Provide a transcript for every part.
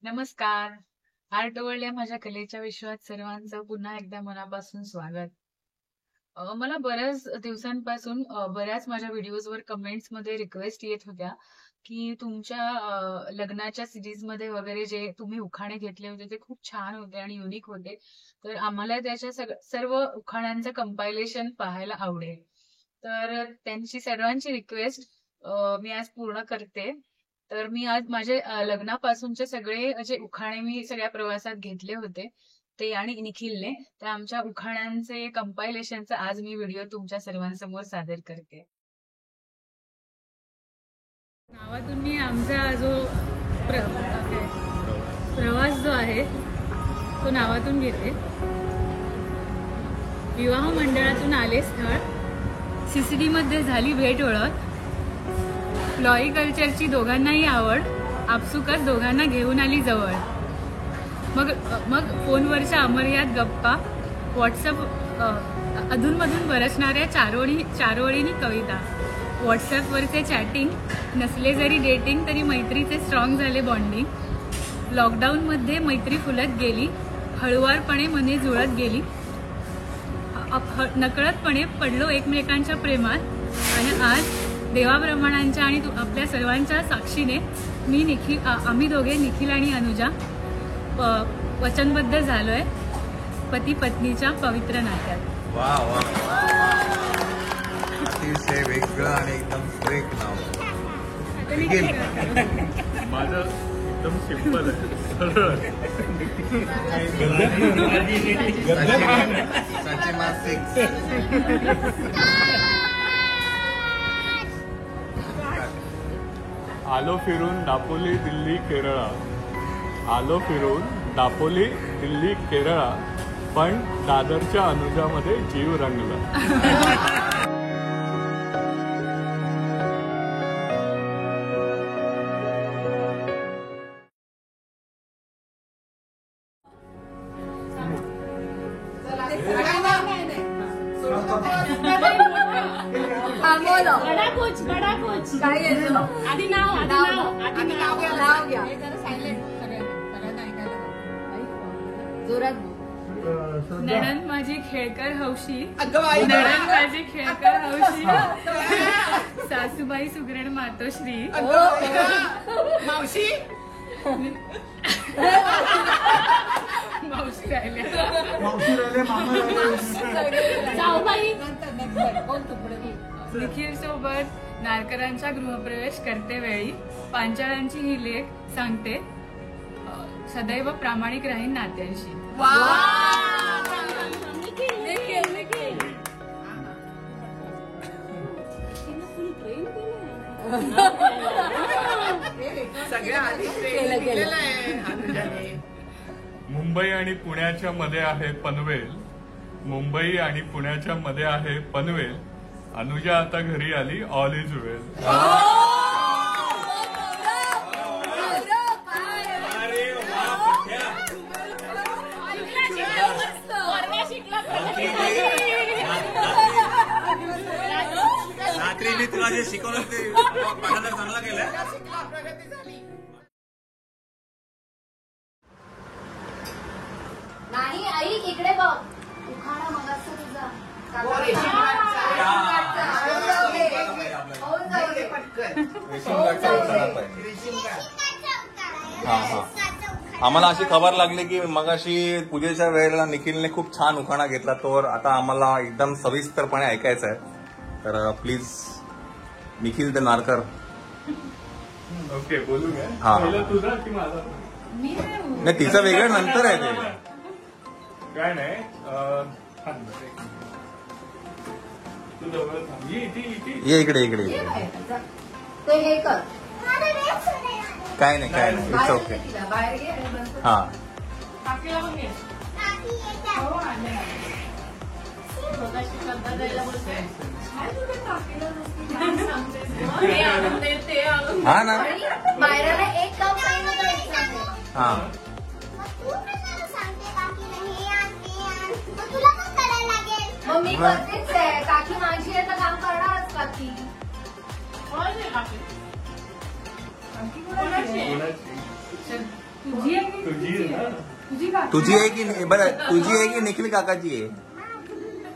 नमस्कार. Art world या माझ्या कलेच्या विश्वात सर्वांचं पुन्हा एकदा मनापासून स्वागत. मला बऱ्याच दिवसांपासून बऱ्याच माझ्या व्हिडिओजवर कमेंट्समध्ये रिक्वेस्ट येत होत्या, की तुमच्या लग्नाच्या सीरीजमध्ये वगैरे जे तुम्ही उखाणे घेतले होते ते खूप छान होते आणि युनिक होते. तर आम्हाला त्याच्या सर्व उखाण्यांचं कंपायलेशन पाहायला आवडेल. तर त्यांची सर्वांची रिक्वेस्ट मी आज पूर्ण करते. तर मी आज माझे लग्नापासूनचे सगळे जे उखाणे मी सगळ्या प्रवासात घेतले होते ते आणि निखिलने, त्या आमच्या उखाण्यांचे कंपायलेशनचा आज मी व्हिडिओ तुमच्या सर्वांसमोर सादर करते. नावातून मी आमचा जो प्रवास जो आहे तो नावातून घेते. विवाह मंडळातून आले स्थळ, सीसीडी मध्ये झाली भेट ओळख, फ्लॉरिकल्चरची दोघांनाही आवड, आपसुकच दोघांना घेऊन आली जवळ. मग फोनवरच्या अमर्याद गप्पा, व्हॉट्सअप अधूनमधून बरसणाऱ्या चारोळीनी कविता, व्हॉट्सअपवरचे चॅटिंग, नसले जरी डेटिंग तरी मैत्रीचे स्ट्रॉंग झाले बॉन्डिंग. लॉकडाऊनमध्ये मैत्री फुलत गेली, हळुवारपणे मने जुळत गेली, नकळतपणे पडलो एकमेकांच्या प्रेमात. आणि आज देवाप्रमाणांच्या आणि आपल्या सर्वांच्या साक्षीने आम्ही दोघे निखिल आणि अनुजा वचनबद्ध झालोय पती पत्नीच्या पवित्र नात्यात. वा वा, अतिशय वेगळं आणि एकदम फ्रेक नाव. माझं एकदम सिंपल आहे, सरळ. साचे मासिक. आलो फिरून दापोली दिल्ली केरळा, आलो फिरून दापोली दिल्ली केरळा, पण दादरच्या अनुजामध्ये जीव रंगला. बडा कुछ काय आधी नाव घ्या. जोरात नणंद माझी खेळकर हौशी, नणंद माझी खेळकर हौशी, सासूबाई सुगरण मातोश्री, मावशी मावशी राहिले, जाऊबाई. निखिल सोबत नारकरांचा गृहप्रवेश करते वेळी पांचाळांची ही लेख सांगते, सदैव प्रामाणिक राहीन नात्यांशी. मुंबई आणि पुण्याच्या मध्ये आहे पनवेल, मुंबई आणि पुण्याच्या मध्ये आहे पनवेल, अनुजा आता घरी आली, ऑल इज वेल. रात्री मी तुला जे शिकवलं ते पाठांतर चांगला केलं. नाही आई इकडे बघ, उखाणा मगाचा तुझा. आम्हाला अशी खबर लागली की मगाशी पूजेच्या वेळेला निखिलने खूप छान उखाणा घेतला, तो आता आम्हाला एकदम सविस्तरपणे ऐकायचा आहे. तर please Nikhil the Narkar. Okay, बोलू काय? हा. तुझा की माझा? नाही, तिचं वेगळं नंतर आहे ते. काय नाही, तू जवळ थांब. ये इकडे इकडे. ते हे कर, काय नाही काय नाही, इट्स ओके. बाहेर घे आणि बंद कर. हा, हा ना. बाहेरला एक काम करायचं. हा, मग मी करतेच आहे, काकी माझी आहे तर काम करणारच काकी. तुझी आहे की तुझी आहे ना? तुझी का तुझी आहे की बरं तुझी आहे की निखिल काकाची आहे?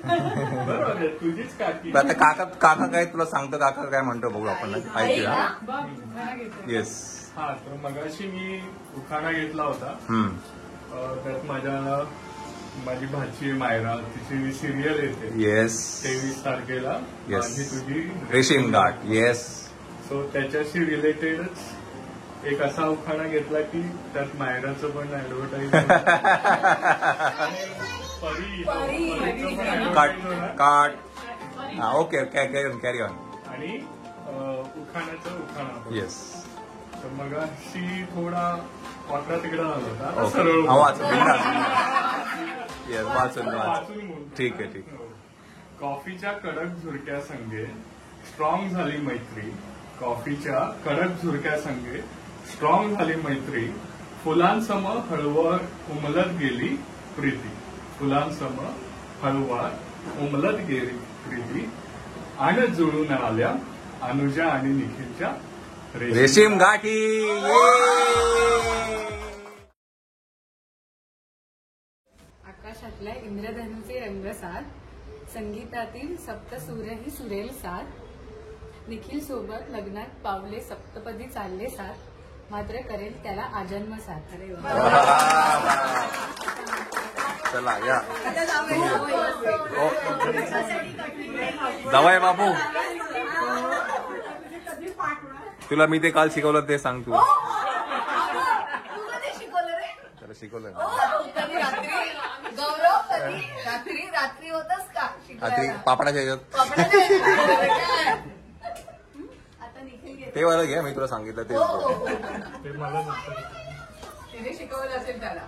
बरोबर आहे, तुझीच काकी. आता काका काय तुला सांगतो, काका काय म्हणतो बघू आपण ऐकूया. बघ मला घेते येस. हा, तर मगाशी मी उखाणा घेतला होता. त्यात माझी भाची आहे मायरा, तिची सिरियल येते येस 23 तारखेला. येस. माझी तुझी रेशीम घाट. येस. सो त्याच्याशी रिलेटेडच एक असा उखाणा घेतला की त्यात मायराचं पण ऍडव्हर्टाईज काट काट. हा ओके कॅरी ऑन. आणि उखाण्याचं उखाणा. येस. तर मग अशी थोडा वाकडा तिकडा झाला होता, आता ओके. सरळ हा वाच येस वाचून वाच. वाचून बोल. ठीक आहे ठीक. कॉफीच्या कडक झुरक्या संगे स्ट्रॉंग झाली मैत्री. कॉफीच्या कडक झुरक्या संगे स्ट्रॉंग झाली मैत्री. फुलांसम हळूवार उमलत गेली प्रीती. फुलांसम हळूवार उमलत गेली प्रीती. आणि जुळून आल्या अनुजा आणि निखिलच्या रेशीम गाठी. आकाशातल्या इंद्रधनुचे रंगसात, संगीतातील सप्तसूर्यही सुरेल साथ. निखिल सोबत लग्नात पावले सप्तपदी चालले साथ. मात्र करेल त्याला आजन्म साथ. अरे वा. चला या दवाय बाबू. तुला मी ते काल शिकवलं ते सांग तू. त्याला शिकवलं गौरव रात्री होतच का रात्री पापडाच्या ह्याच्यात. आता निखिल घेतो. ते वाला घ्या, मी तुला सांगितलं तेच. ते मला नंतर. तिने शिकवलं असेल त्याला.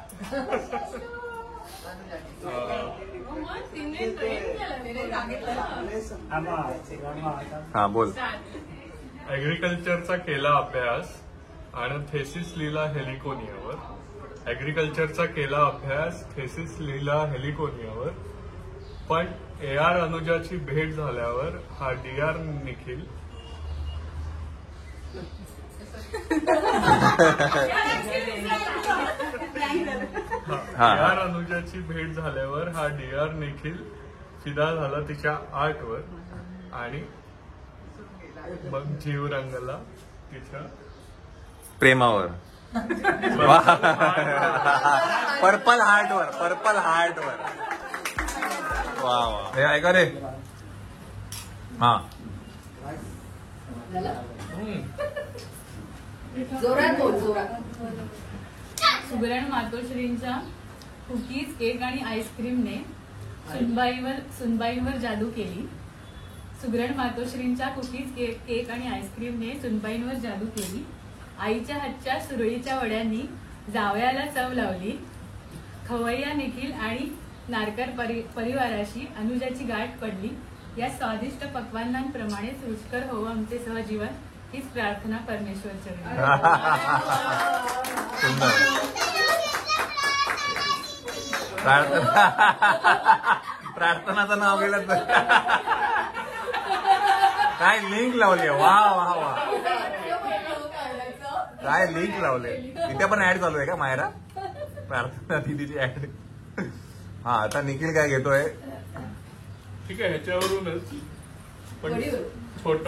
तिने सांगितलं. हा बोल. ऍग्रिकल्चरचा केला अभ्यास आणि थेसिस लिहिला हेलिकोनियावर. ऍग्रिकल्चरचा केला अभ्यास, थेसिस लिहिला हेलिकोनियावर. पण AR अनुजाची भेट झाल्यावर हा DR निखिल AR अनुजाची भेट झाल्यावर हा DR निखिल फिदा झाला तिच्या आर्टवर. आणि मग जीव रंगला तिच्या प्रेमावर. पर्पल हार्टवर. पर्पल हार्टवर. वा वा. हे ऐका रे. हा जोरात बोल, जोरात. सुगरण मातोश्रींच्या कुकीज, केक आणि आईस्क्रीमने सुनबाईंवर जादू केली. सुगरण मातोश्रींच्या कुकीज, केक आणि आईस्क्रीमने सुनबाईंवर जादू केली. आईच्या हातच्या सुरळीच्या वड्यांनी जावयाला चव लावली. खवय्या निखिल आणि नारकर परिवाराशी अनुजाची गाठ पडली. या स्वादिष्ट पक्वान्नांप्रमाणेच रुचकर होवं आमचे सहजीवन, हीच प्रार्थना परमेश्वरचरणी. सुंदर. प्रार्थनाचं नाव गेलं तर काय लिंक लावली. वा वा वा. काय लिंक लावले. इथे पण ऍड चालू आहे का मायरा? प्रार्थना दिदीची ऍड. हा आता निखिल काय घेतोय? ठीक आहे, ह्याच्यावरूनच पण छोट.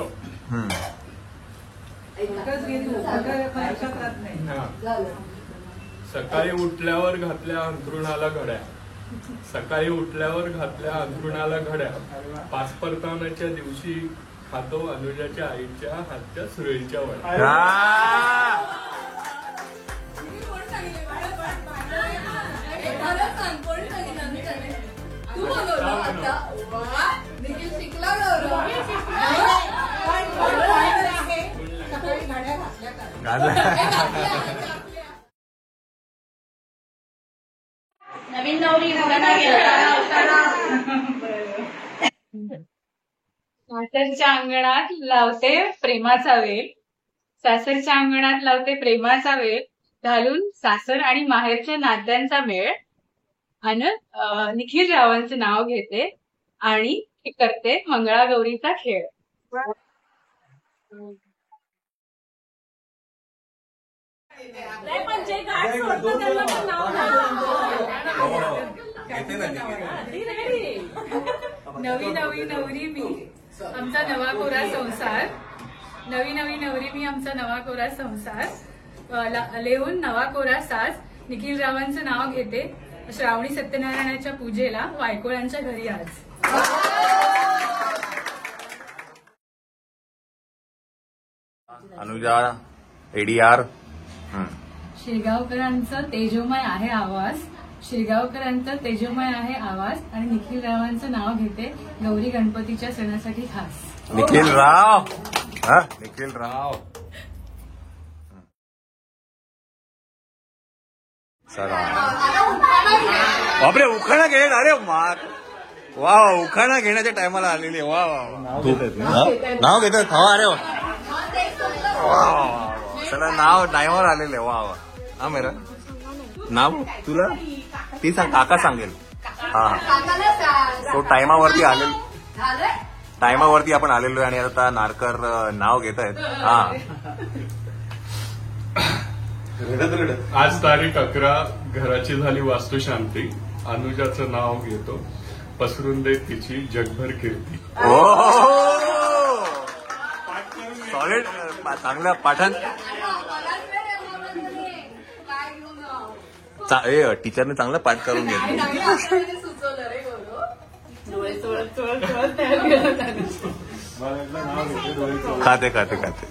सकाळी उठल्यावर घातल्या अंथरुणाला घड्या. सकाळी उठल्यावर घातल्या अंथरुणाला घड्या. पाचपरतानाच्या दिवशी खातो अनुजाच्या आईच्या हातच्या सुरळीच्या वड्या. तू बनवलं आता. निखिल शिकला गौरव. सकाळी गाड्या घातल्या का? नवीन नवरी घराला गेला. सासरच्या अंगणात लावते प्रेमाचा वेल. सासरच्या अंगणात लावते प्रेमाचा वेल. घालून सासर आणि माहेरच्या नात्यांचा मेळ. आणि निखिल रावांचं नाव घेते आणि करते मंगळागौरीचा खेळ. नाही, पण जे गाठ सोडतं त्यांना पण नाव घाल. येते ना ती ready. नवी नवी नवरी मी आमचा नवा कोरा संसार. नवी नवी नवरी मी आमचा नवा कोरा संसार. लिहून नवा कोरा साज. निखिल रावांचं नाव घेते. श्रावणी सत्यनारायणाच्या पूजेला वायकोळांच्या घरी आज. अनुजा एडीआर. शिरगावकरांचं तेजोमय आहे आवाज. शिरगावकरांचं तेजोमय आहे आवाज आणि निखिल रावांचं नाव घेते गौरी गणपतीच्या सणासाठी खास. निखिल राव. निखिल राव. बापरे उखाणा घेत. अरे वा उखाणा घेण्याच्या टायमाला आलेली. वा वा नाव घेतात. हवा अरे वा चला नाव टायमावर आलेले. वा वा. हा मेरा नाव तुला ती सांग. काका सांगेल. हा तो टायमावरती आलेल. टायमावरती आपण आलेलो आहे आणि आता नारकर नाव घेत आहेत. हा आज तारीख 11. घराची झाली वास्तुशांती. अनुजाचं नाव घेतो. पसरून दे तिची जगभर कीर्ती. सॉलिड. चांगलं पाठन. टीचरने चांगलं पाठ करून घेतलं. खाते खाते खाते.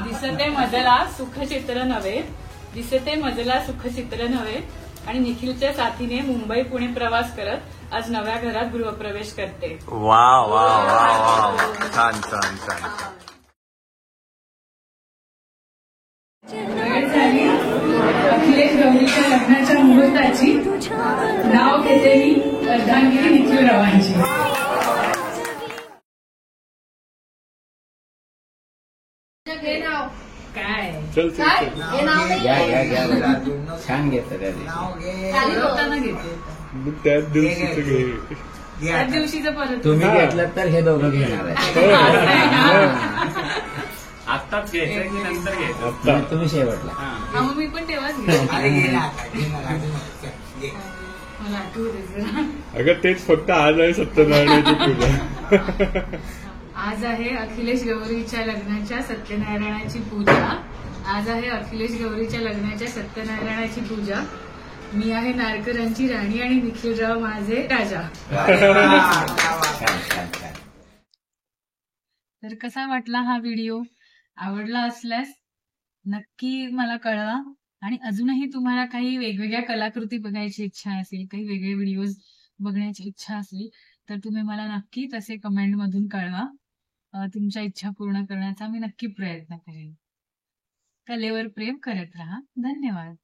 दिसते मजला सुखचित्र नव्हे. दिसते मजला सुखचित्र नव्हे आणि निखिलच्या साथीने मुंबई पुणे प्रवास करत आज नव्या घरात गृहप्रवेश करते. वा वा वा वा छान छान छान. वेळ झाली अखिलेश गौरीच्या लग्नाच्या मुहूर्ताची. नाव घेते मी अर्धांगिरी निखिल रावांची. काय चल चल चल. छान घेतलं बोलताना घेते. त्याच दिवशीच घे. त्याच दिवशीचं परत तुम्ही घेतलं तर हे दोघं घेणार आहे. आत्ताच घ्यायचं की नंतर घ्यायचं? आता तुम्ही शेवटला. हा मग मी पण तेव्हाच घेते. मला आठवू दे जरा. अगं तेच फक्त आज आहे सत्यनारायणाची पूजा. आज आहे अखिलेश गौरीच्या लग्नाच्या सत्यनारायणाची पूजा. आज आहे अखिलेश गौरीच्या लग्नाच्या सत्यनारायणाची पूजा. मी आहे नारकरांची राणी आणि निखिलराव माझे राजा. तर कसा वाटला हा व्हिडिओ? आवडला असल्यास नक्की मला कळवा. आणि अजूनही तुम्हाला काही वेगवेगळ्या कलाकृती बघायची इच्छा असेल, काही वेगळे व्हिडिओज बघण्याची इच्छा असेल तर तुम्ही मला नक्की तसे कमेंटमधून कळवा. तुमच्या इच्छा पूर्ण करण्याचा मी नक्की प्रयत्न करेन. कलेवर प्रेम करत राहा. धन्यवाद.